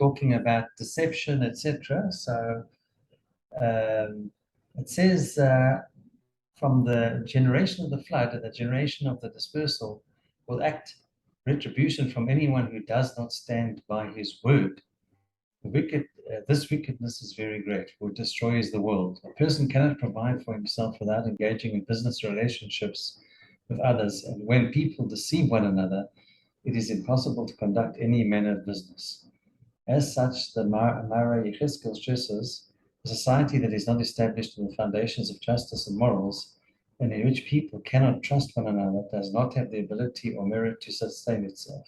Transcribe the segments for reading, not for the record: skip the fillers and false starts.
talking about deception, etc. So it says from the generation of the flood and the generation of the dispersal will act retribution from anyone who does not stand by his word. This wickedness is very great, for it destroys the world. A person cannot provide for himself without engaging in business relationships with others, and when people deceive one another, it is impossible to conduct any manner of business. As such, the Mara Yechezkel stresses a society that is not established on the foundations of justice and morals, and in which people cannot trust one another, does not have the ability or merit to sustain itself.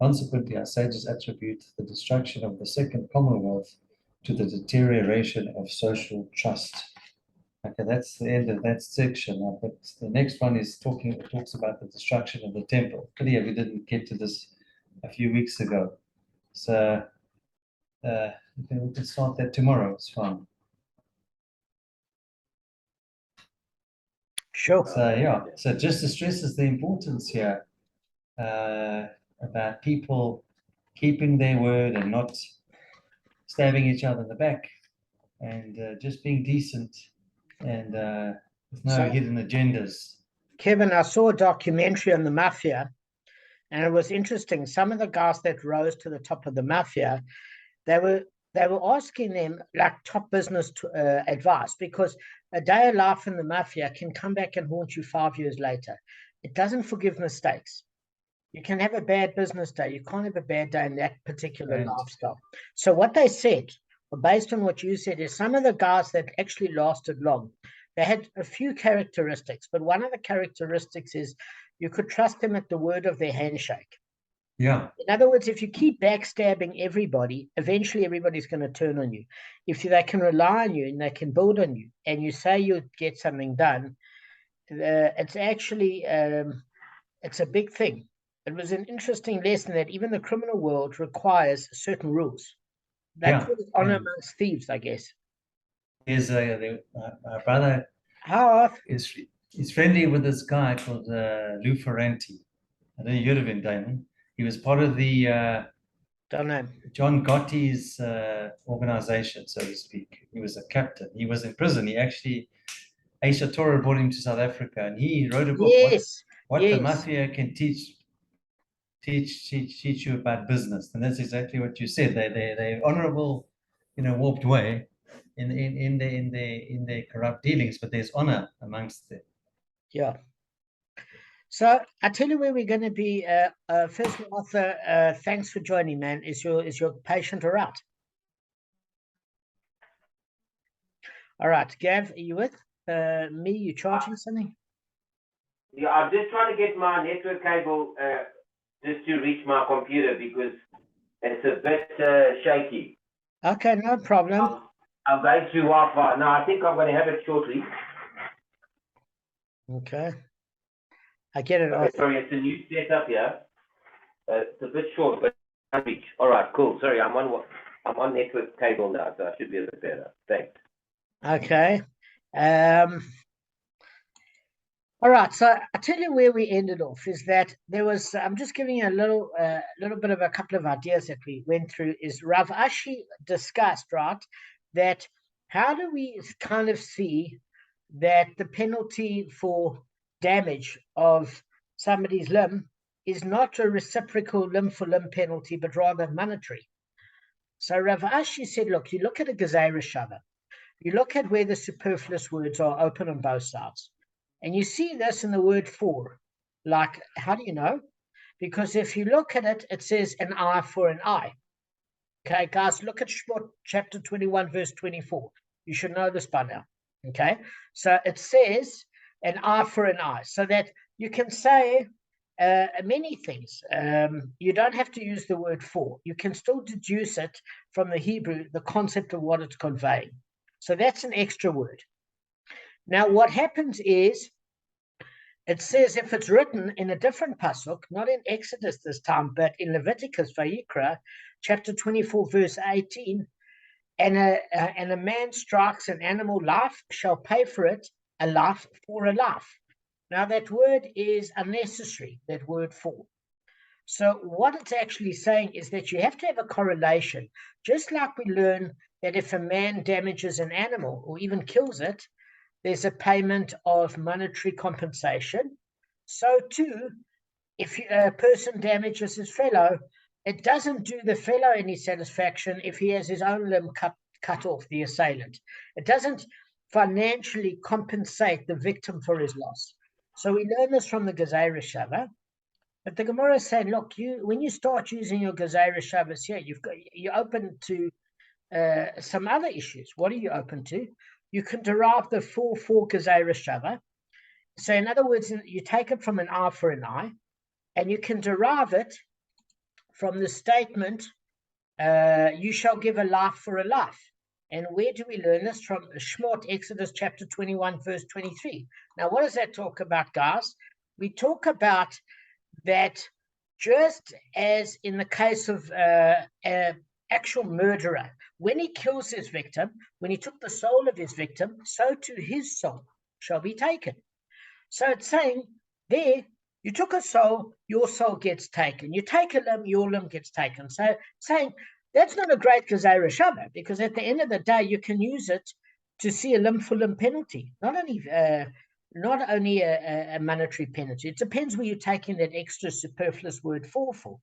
Consequently, our sages attribute the destruction of the second commonwealth to the deterioration of social trust. Okay, that's the end of that section. But the next one is talks about the destruction of the temple. Clearly, we didn't get to this a few weeks ago. So we can start that tomorrow. It's fine. Sure. So yeah, so just to stresses the importance here about people keeping their word and not stabbing each other in the back, and just being decent, and with no hidden agendas. Kevin, I saw a documentary on the mafia, and it was interesting. Some of the guys that rose to the top of the mafia, they were asking them like top business advice, because a day of life in the mafia can come back and haunt you 5 years later. It doesn't forgive mistakes. You can have a bad business day. You can't have a bad day in that particular lifestyle. So what they said, based on what you said, is some of the guys that actually lasted long, they had a few characteristics, but one of the characteristics is you could trust them at the word of their handshake. Yeah. In other words, if you keep backstabbing everybody, eventually everybody's going to turn on you. If they can rely on you and they can build on you, and you say you'll get something done, it's actually it's a big thing. It was an interesting lesson that even the criminal world requires certain rules. They call it honor amongst thieves, I guess. There's my brother. He's friendly with this guy called Lou Ferranti. I don't know if you heard of him, Damon. He was part of the don't know. John Gotti's organization, so to speak. He was a captain. He was in prison. He actually, Aisha Torah brought him to South Africa, and he wrote a book. What the mafia can teach you about business, and that's exactly what you said. They're honorable, warped way in their corrupt dealings, but there's honor amongst them. Yeah. So I tell you where we're going to be. First, Arthur, thanks for joining, man. Is your patient all right? All right, Gav, are you with me? You charging something? Yeah, I'm just trying to get my network cable just to reach my computer because it's a bit shaky. Okay, no problem. I'm going through Wi-Fi. No, I think I'm going to have it shortly. Okay. I get it. Okay, sorry, it's a new setup here. It's a bit short, but I reach. All right, cool. Sorry, I'm on network cable now, so I should be a bit better. Thanks. Okay. All right, so I tell you where we ended off is that there was. I'm just giving you a little bit of a couple of ideas that we went through. Is Rav Ashi discussed, right, that how do we kind of see that the penalty for damage of somebody's limb is not a reciprocal limb for limb penalty, but rather monetary. So Rav Ashi said, look, you look at a Gezerah Shava, you look at where the superfluous words are open on both sides, and you see this in the word for. Like, how do you know? Because if you look at it, it says an eye for an eye. Okay, guys, look at Shmot chapter 21, verse 24. You should know this by now. Okay, so it says an eye for an eye, so that you can say many things. You don't have to use the word for. You can still deduce it from the Hebrew, the concept of what it's conveying. So that's an extra word. Now, what happens is, it says if it's written in a different pasuk, not in Exodus this time, but in Leviticus, Vayikra, chapter 24, verse 18, and a man strikes an animal, life shall pay for it, a life for a life. Now that word is unnecessary, that word for. So what it's actually saying is that you have to have a correlation, just like we learn that if a man damages an animal or even kills it, there's a payment of monetary compensation. So too, if a person damages his fellow, it doesn't do the fellow any satisfaction if he has his own limb cut off, the assailant. It doesn't financially compensate the victim for his loss. So we learn this from the Gezerah Shava. But the Gemara is saying, look, when you start using your Gezerah Shavas here, you're open to some other issues. What are you open to? You can derive the 4 Gezerah Shava. So in other words, you take it from an eye for an eye, and you can derive it from the statement, you shall give a life for a life. And where do we learn this? From Shmot, Exodus chapter 21, verse 23. Now, what does that talk about, guys? We talk about that just as in the case of an actual murderer, when he kills his victim, when he took the soul of his victim, so too his soul shall be taken. So it's saying there, you took a soul, your soul gets taken. You take a limb, your limb gets taken. So saying that's not a great Gezerah Shava, because at the end of the day, you can use it to see a limb for limb penalty, not only a monetary penalty. It depends where you're taking that extra superfluous word for.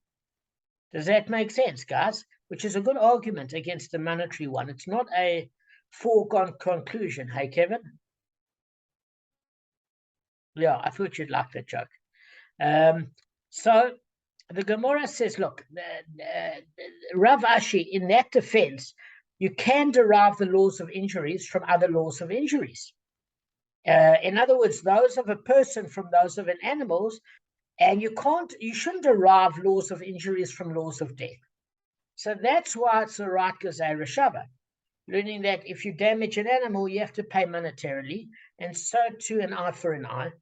Does that make sense, guys? Which is a good argument against the monetary one. It's not a foregone conclusion. Hey, Kevin? Yeah, I thought you'd like that joke. So the Gemara says, look, Rav Ashi, in that defense, you can derive the laws of injuries from other laws of injuries. In other words, those of a person from those of an animal's, and you shouldn't derive laws of injuries from laws of death. So that's why it's the right Gezerah Shava, learning that if you damage an animal, you have to pay monetarily, and so too an eye for an eye.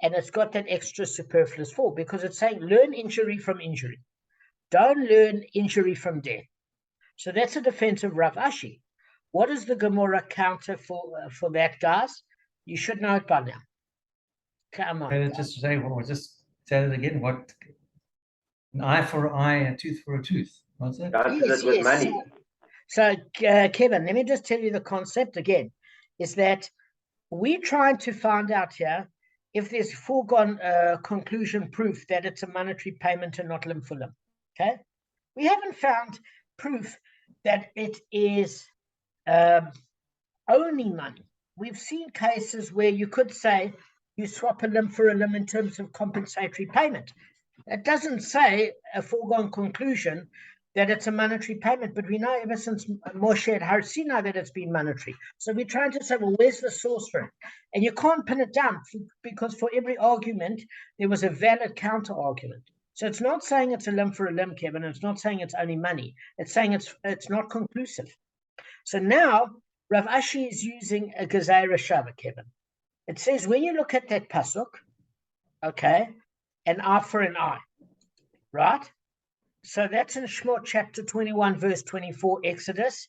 And it's got that extra superfluous for, because it's saying learn injury from injury. Don't learn injury from death. So that's a defense of Rav Ashi. What is the Gemara counter for that, guys? You should know it by now. Come on. And just say, well, just say it again. What? An eye for an eye, a tooth for a tooth. What's that? Answers it with money. So, Kevin, let me just tell you the concept again. Is that we're trying to find out here if there's foregone conclusion proof that it's a monetary payment and not limb for limb. Okay? We haven't found proof that it is only money. We've seen cases where you could say you swap a limb for a limb in terms of compensatory payment. It doesn't say a foregone conclusion that it's a monetary payment, but we know ever since Moshe had Har Sinai that it's been monetary. So we're trying to say, well, where's the source for it? And you can't pin it down because for every argument, there was a valid counter argument. So it's not saying it's a limb for a limb, Kevin. It's not saying it's only money. It's saying it's not conclusive. So now Rav Ashi is using a Gezerah Shava, Kevin. It says when you look at that pasuk, okay, an eye for an eye, right? So that's in Shmot chapter 21, verse 24, Exodus.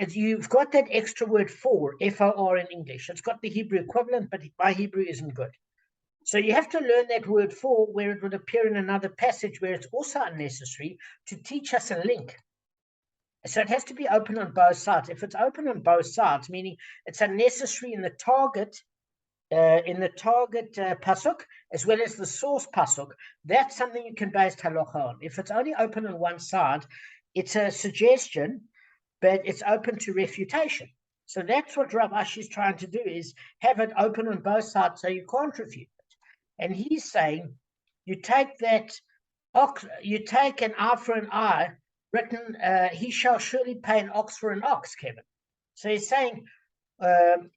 You've got that extra word for, F-O-R in English. It's got the Hebrew equivalent, but my Hebrew isn't good. So you have to learn that word for where it would appear in another passage where it's also unnecessary to teach us a link. So it has to be open on both sides. If it's open on both sides, meaning it's unnecessary in the target pasuk as well as the source pasuk, that's something you can base halacha on. If it's only open on one side, it's a suggestion, but it's open to refutation. So that's what Rav Ashi is trying to do, is have it open on both sides so you can't refute it. And he's saying you take an eye for an eye, written, he shall surely pay an ox for an ox, Kevin. So he's saying,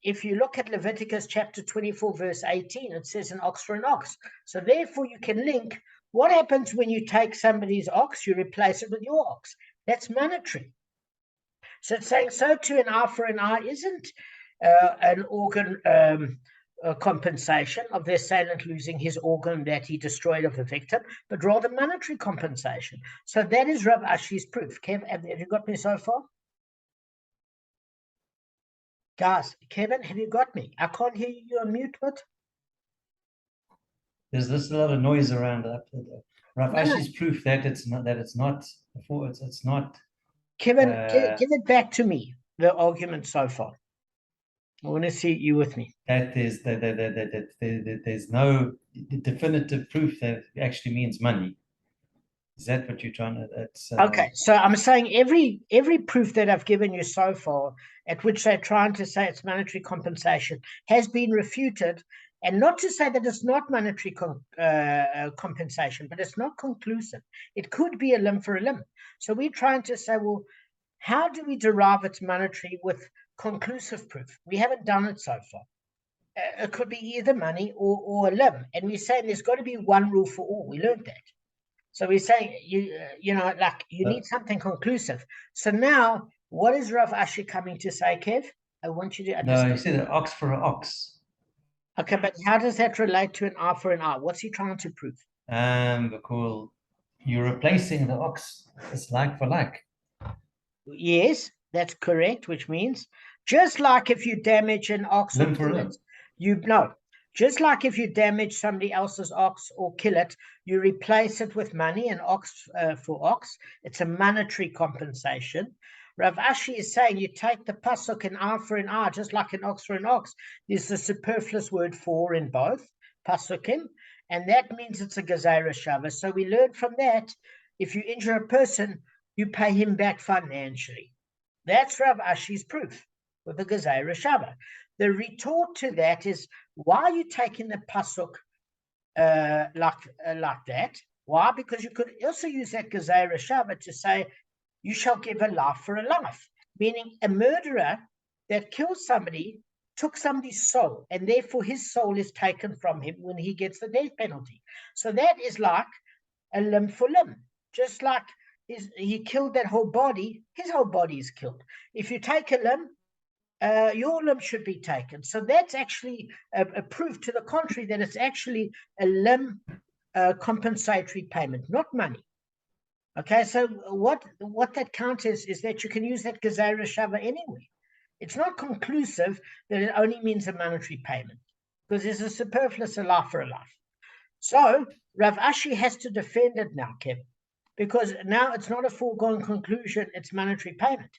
if you look at Leviticus chapter 24, verse 18, it says an ox for an ox. So therefore you can link what happens when you take somebody's ox, you replace it with your ox. That's monetary. So it's saying so too an eye for an eye isn't an organ compensation of the assailant losing his organ that he destroyed of the victim, but rather monetary compensation. So that is Rav Ashi's proof. Kev, have you got me so far? Guys, Kevin, have you got me? I can't hear you. You're on mute, what? There's a lot of noise around up there. Rav No, no. Ashi's proof that it's not it's not Kevin, give it back to me, the argument so far. I want to see you with me. that there's no definitive proof that it actually means money. Is that what you're trying to? That's Okay, so I'm saying every proof that I've given you so far, at which they're trying to say it's monetary compensation, has been refuted, and not to say that it's not monetary compensation, but it's not conclusive. It could be a limb for a limb. So we're trying to say, well, how do we derive its monetary with conclusive proof? We haven't done it so far. It could be either money or a limb, and we're saying there's got to be one rule for all. We learned that. So we're saying you need something conclusive. So now, what is Rav Ashi coming to say, Kev? I want you to understand. No, you said an ox for an ox. Okay, but how does that relate to an eye for an eye? What's he trying to prove? Because you're replacing the ox. It's like for like. Yes, that's correct, which means just like if you damage an ox or kill it, just like if you damage somebody else's ox or kill it, you replace it with money, an ox for ox. It's a monetary compensation. Rav Ashi is saying you take the pasuk an eye for an eye, just like an ox for an ox. There's a superfluous word for in both pasukim, and that means it's a gezerah shava. So we learn from that, if you injure a person, you pay him back financially. That's Rav Ashi's proof with the gezerah shava. The retort to that is, why are you taking the pasuk like that? Why? Because you could also use that gezerah shava to say, you shall give a life for a life, meaning a murderer that kills somebody took somebody's soul, and therefore his soul is taken from him when he gets the death penalty. So that is like a limb for limb, just like he killed that whole body, his whole body is killed. If you take a limb, your limb should be taken. So that's actually a proof to the contrary, that it's actually a limb compensatory payment, not money. Okay, so what that counters is that you can use that gezerah shava anyway. It's not conclusive that it only means a monetary payment, because there's a superfluous a life for a life. So Rav Ashi has to defend it now, Kevin, because now it's not a foregone conclusion, it's monetary payment.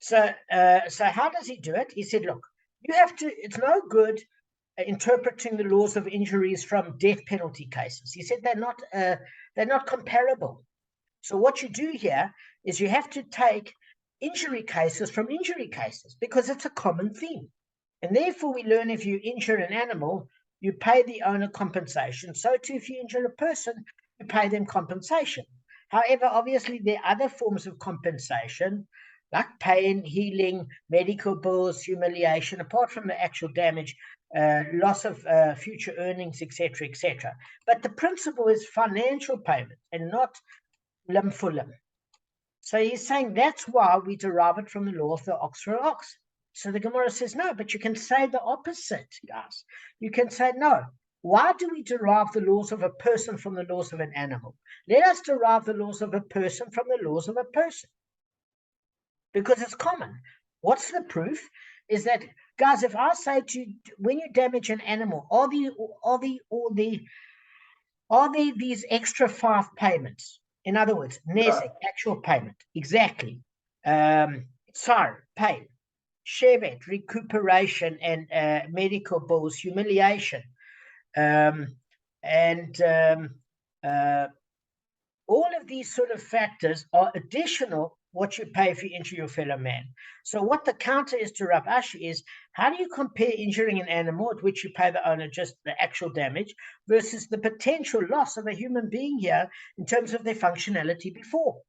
So how does he do it? He said, look, you have to, it's no good interpreting the laws of injuries from death penalty cases. He said they're not comparable. So what you do here is you have to take injury cases from injury cases, because it's a common theme. And therefore we learn, if you injure an animal, you pay the owner compensation. So too, if you injure a person, you pay them compensation. However, obviously there are other forms of compensation, like pain, healing, medical bills, humiliation, apart from the actual damage, loss of future earnings, etc., etc. But the principle is financial payment and not limb for limb. So he's saying that's why we derive it from the law of the ox for ox. So the Gemara says, no, but you can say the opposite, guys. You can say, no, why do we derive the laws of a person from the laws of an animal? Let us derive the laws of a person from the laws of a person, because it's common. What's the proof? Is that, guys, if I say to you, when you damage an animal, are there these extra 5 payments? In other words, nezek, actual payment, exactly. Tsar, pain. Shevet, recuperation and medical bills, humiliation. All of these sort of factors are additional what you pay if you injure your fellow man. So what the counter is to Rav Ashi is, how do you compare injuring an animal, at which you pay the owner just the actual damage, versus the potential loss of a human being here in terms of their functionality before?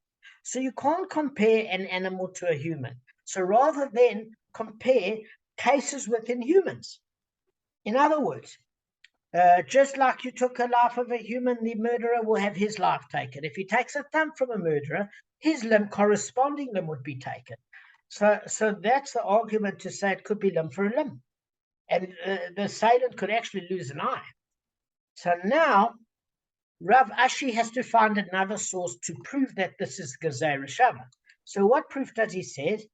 So you can't compare an animal to a human. So rather than compare cases within humans. In other words, just like you took a life of a human, the murderer will have his life taken. If he takes a thumb from a murderer, his corresponding limb would be taken. So that's the argument to say it could be limb for a limb. And the assailant could actually lose an eye. So now, Rav Ashi has to find another source to prove that this is gezerah shava. So what proof does he say?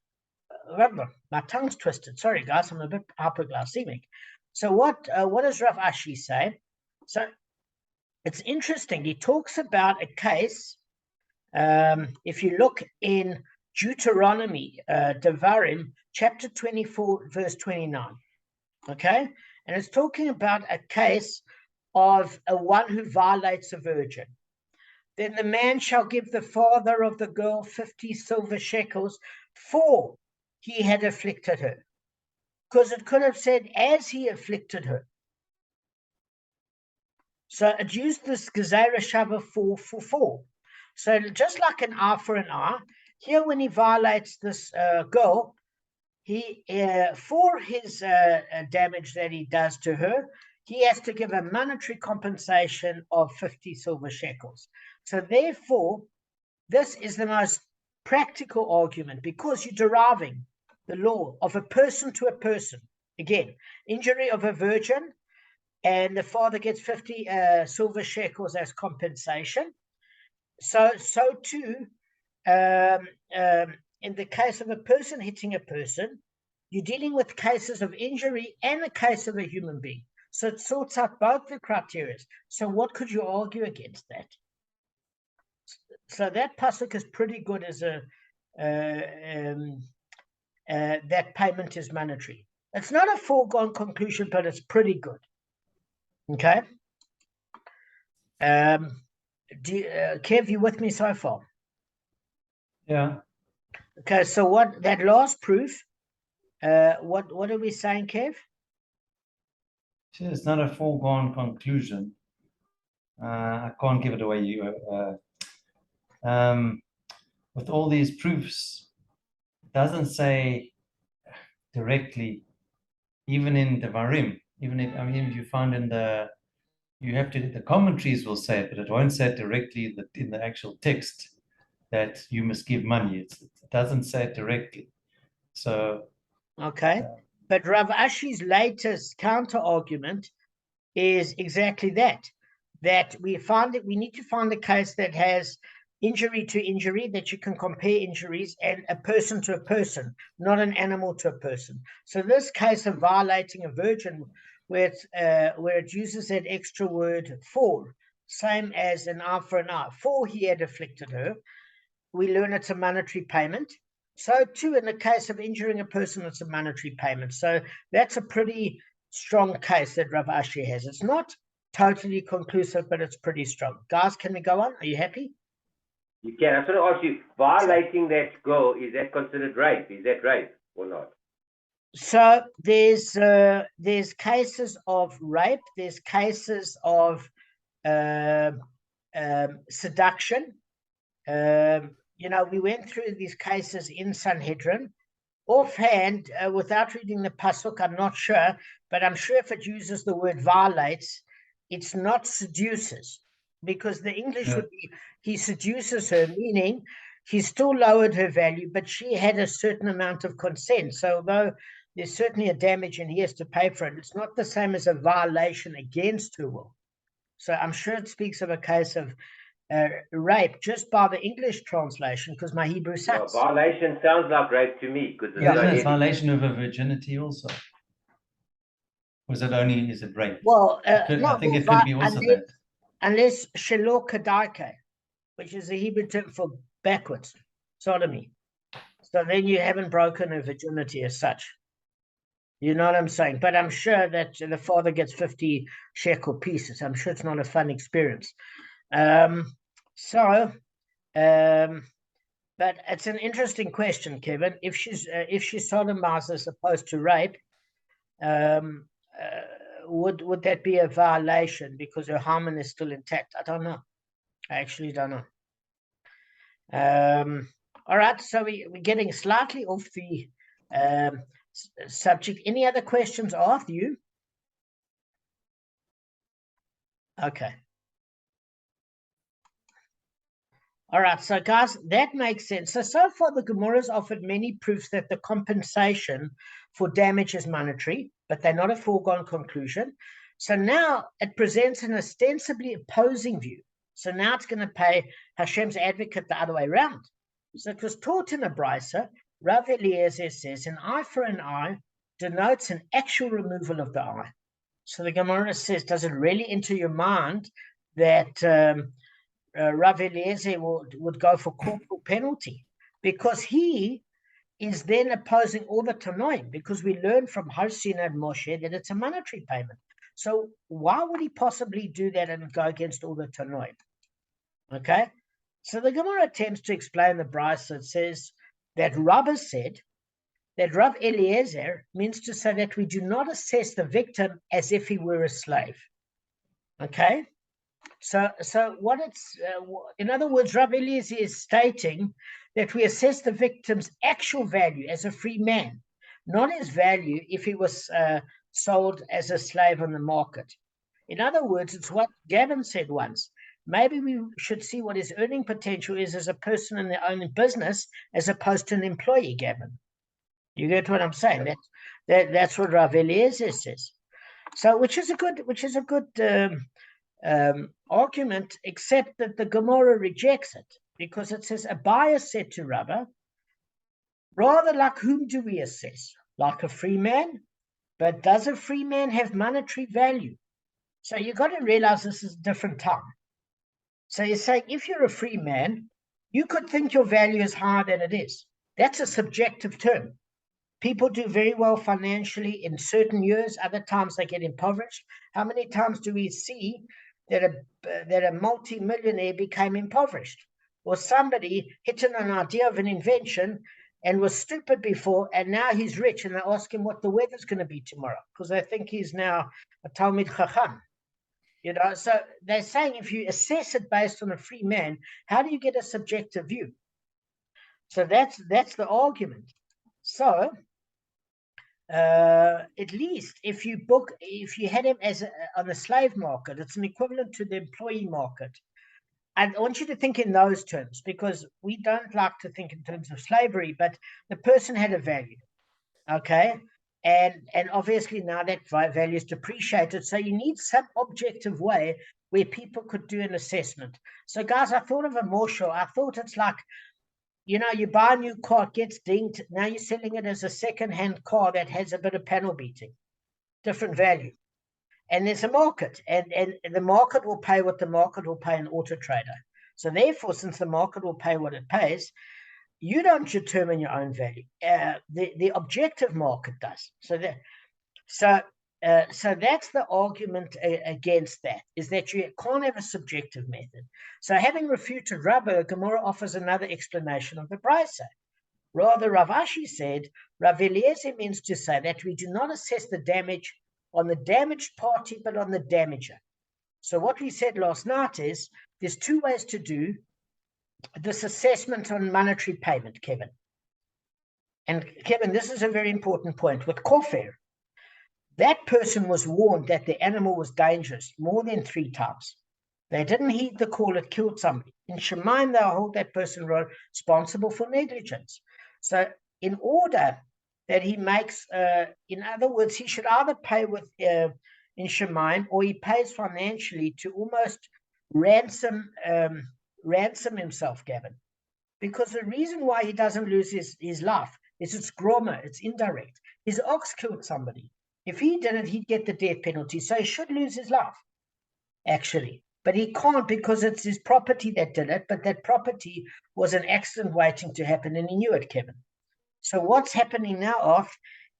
My tongue's twisted. Sorry, guys, I'm a bit hypoglycemic. So what does Rav Ashi say? So it's interesting. He talks about a case. If you look in Deuteronomy, Devarim, chapter 24, verse 29, okay? And it's talking about a case of a one who violates a virgin. Then the man shall give the father of the girl 50 silver shekels, for he had afflicted her. Because it could have said, as he afflicted her. So it used this Gezerah Shava 4 for 4. So just like an eye for an eye, here when he violates this girl, he for his damage that he does to her, he has to give a monetary compensation of 50 silver shekels. So therefore, this is the most practical argument, because you're deriving the law of a person to a person. Again, injury of a virgin, and the father gets 50 silver shekels as compensation. So too, in the case of a person hitting a person, you're dealing with cases of injury and a case of a human being. So it sorts out both the criteria. So what could you argue against that? So that pasuk is pretty good as a that payment is monetary. It's not a foregone conclusion, but it's pretty good. Okay. Kev, you with me so far? Yeah. Okay, so what that last proof? What are we saying, Kev? It's not a foregone conclusion. I can't give it away. With all these proofs, it doesn't say directly, even in the Varim, even if, if you find in the commentaries will say it, but it won't say it directly in the actual text that you must give money. It doesn't say it directly. So okay, but Rav Ashi's latest counter argument is exactly that we need to find a case that has injury to injury, that you can compare injuries, and a person to a person, not an animal to a person. So this case of violating a virgin, where it uses that extra word for, same as an eye for an eye, for he had afflicted her, we learn it's a monetary payment. So too, in the case of injuring a person, it's a monetary payment. So that's a pretty strong case that Rav Ashi has. It's not totally conclusive, but it's pretty strong. Guys, can we go on? Are you happy? You can. I was going to ask you, violating that girl, is that considered rape? Is that rape or not? So there's cases of rape. There's cases of seduction. We went through these cases in Sanhedrin. Offhand, without reading the pasuk, I'm not sure, but I'm sure if it uses the word violates, it's not seduces, because the English would be he seduces her, meaning he still lowered her value, but she had a certain amount of consent. So although there's certainly a damage and he has to pay for it, it's not the same as a violation against her will. So I'm sure it speaks of a case of rape just by the English translation, because my Hebrew sucks. No, violation sounds like rape to me. It's violation of a virginity also. Was it only, is it rape? Well, I think it could be also that. Unless shelo kadaike, which is a Hebrew term for backwards, sodomy. So then you haven't broken a virginity as such. You know what I'm saying? But I'm sure that the father gets 50 shekel pieces. I'm sure it's not a fun experience. But it's an interesting question, Kevin. If she's sodomized as opposed to rape, would that be a violation because her hymen is still intact? I don't know. I actually don't know. All right, so we're getting slightly off the subject. Any other questions after you? Okay. All right, so guys, that makes sense. So far, the Gemara has offered many proofs that the compensation for damage is monetary, but they're not a foregone conclusion. So now it presents an ostensibly opposing view. So now it's going to pay Hashem's advocate the other way around. So it was taught in a brisa. Rav Eliezer says an eye for an eye denotes an actual removal of the eye. So the Gemara says, does it really enter your mind that Rav Eliezer would go for corporal penalty, because he is then opposing all the Tanoim, because we learn from Harsin and Moshe that it's a monetary payment. So why would he possibly do that and go against all the Tanoim? Okay, so the Gemara attempts to explain the Brisa. It says that Rabbah said that Rav Eliezer means to say that we do not assess the victim as if he were a slave. Okay, so what it's in other words, Rav Eliezer is stating that we assess the victim's actual value as a free man, not his value if he was sold as a slave on the market. In other words, it's what Gavin said once. Maybe we should see what his earning potential is as a person in their own business as opposed to an employee, Gavin. You get what I'm saying? That's what Rav Eliezer says. So, which is a good argument, except that the Gemara rejects it, because it says Abaya said to Rabbah, rather like whom do we assess? Like a free man? But does a free man have monetary value? So you've got to realize this is a different time. So you're saying if you're a free man, you could think your value is higher than it is. That's a subjective term. People do very well financially in certain years. Other times they get impoverished. How many times do we see that a multi-millionaire became impoverished? Or somebody hit on an idea of an invention and was stupid before, and now he's rich, and they ask him what the weather's going to be tomorrow, because they think he's now a Talmud Chacham. You know, so they're saying if you assess it based on a free man, how do you get a subjective view? So that's the argument. So at least if you had him as on the slave market, it's an equivalent to the employee market. I want you to think in those terms, because we don't like to think in terms of slavery, but the person had a value, okay? And obviously now that value is depreciated, so you need some objective way where people could do an assessment. So guys, I thought of a morsel. I thought it's like, you know, you buy a new car, it gets dinged. Now you're selling it as a second-hand car that has a bit of panel beating, different value. And there's a market, and the market will pay what the market will pay an auto trader. So therefore, since the market will pay what it pays, you don't determine your own value. The objective market does. So that's the argument against that, is that you can't have a subjective method. So having refuted Rabbah, Gemara offers another explanation of the Brisa. Rather, Rav Ashi said, Rav Eliezer means to say that we do not assess the damage on the damaged party, but on the damager. So what we said last night is there's two ways to do this assessment on monetary payment, Kevin. And Kevin, this is a very important point. With kofir, that person was warned that the animal was dangerous more than 3 times. They didn't heed the call, it killed somebody. In Shemaim, they'll hold that person responsible for negligence. So in order that he makes, in other words, he should either pay with in Shemaim, or he pays financially to almost ransom himself, Gavin. Because the reason why he doesn't lose his life is it's groma, it's indirect. His ox killed somebody. If he didn't, he'd get the death penalty. So he should lose his life, actually. But he can't, because it's his property that did it, but that property was an accident waiting to happen, and he knew it, Kevin. So what's happening now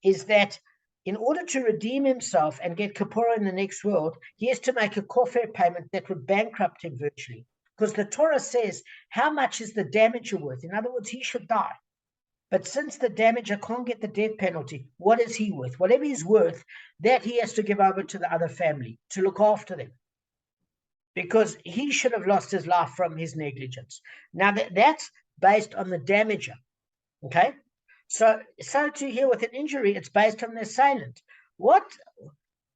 is that in order to redeem himself and get kapora in the next world, he has to make a kofir payment that would bankrupt him virtually. Because the Torah says, how much is the damager worth? In other words, he should die. But since the damager can't get the death penalty, what is he worth? Whatever he's worth, that he has to give over to the other family to look after them. Because he should have lost his life from his negligence. Now, that's based on the damager, okay? So to here with an injury, it's based on the assailant. What,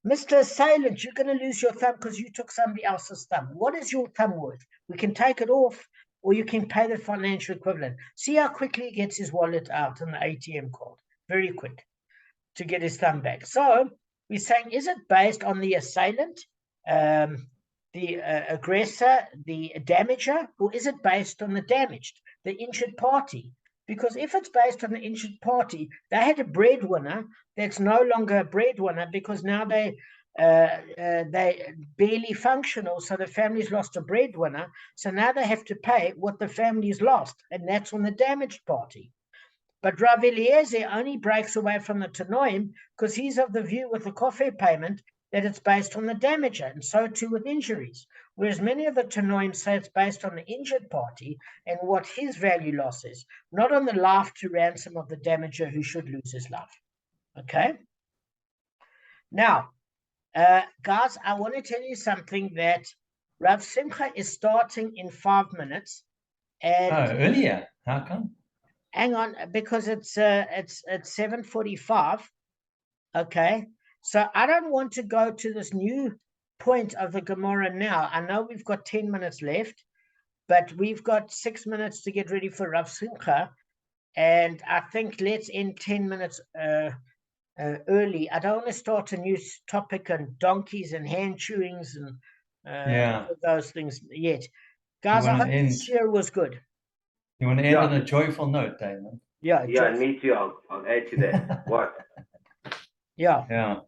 Mr. Assailant, you're going to lose your thumb because you took somebody else's thumb. What is your thumb worth? We can take it off, or you can pay the financial equivalent. See how quickly he gets his wallet out and the ATM card. Very quick to get his thumb back. So we're saying, is it based on the assailant, the aggressor, the damager, or is it based on the damaged, the injured party? Because if it's based on the injured party, they had a breadwinner that's no longer a breadwinner, because now they they barely functional, so the family's lost a breadwinner. So now they have to pay what the family's lost, and that's on the damaged party. But Rav Eliezer only breaks away from the Tanoim because he's of the view with the Kofir payment that it's based on the damager, and so too with injuries. Whereas many of the Tanoim say it's based on the injured party and what his value loss is, not on the life to ransom of the damager who should lose his life. Okay? Now, guys, I want to tell you something that Rav Simcha is starting in 5 minutes. And earlier. How come? hang on, because it's 7:45. Okay, so I don't want to go to this new point of the Gemara now. I know we've got 10 minutes left, but we've got 6 minutes to get ready for Rav Simcha, and I think let's end 10 minutes early. I don't want to start a new topic on donkeys and hand chewings and those things yet. Guys, I hope this year was good. You want to end on a joyful note, Damon? Yeah, me too. I'll add to that. What? Yeah.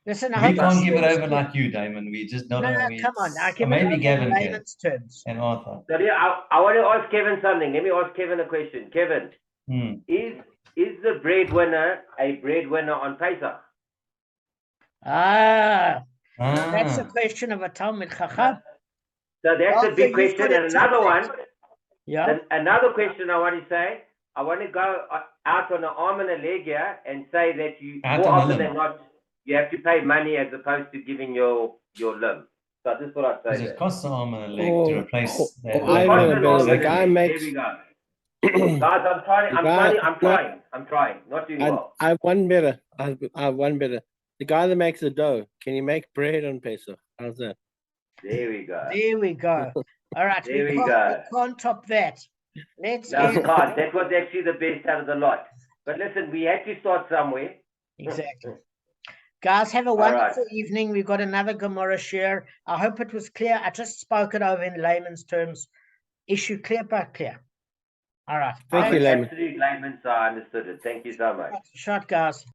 Listen, we can't give it over like you, Damon. We just not. No, come on. I give maybe it Gavin layman's terms. And Arthur. So I want to ask Kevin something. Let me ask Kevin a question. Kevin, is the breadwinner a breadwinner on Pesach? That's a question of a Talmud Chacham. So that's a big question. And another one. Yeah. Another question I want to say. I want to go out on an arm and a leg here and say that you more often than not you have to pay money as opposed to giving your limb. So I just thought I'd say it costs an arm and a leg to replace that. The guy makes. There we go. Guys, I'm trying. Not doing well. I have one better. I have one better. The guy that makes the dough, can you make bread on Pesach? How's that? There we go. There we go. All right. There we go. We can't top that. Let's That was actually the best out of the lot. But listen, we had to start somewhere. Exactly. Guys, have a wonderful evening. We've got another Gemara share. I hope it was clear. I just spoke it over in layman's terms. Issue clear but clear. All right. Thank you, Layman. Absolute layman, so I understood it. Thank you so much. Shot, guys.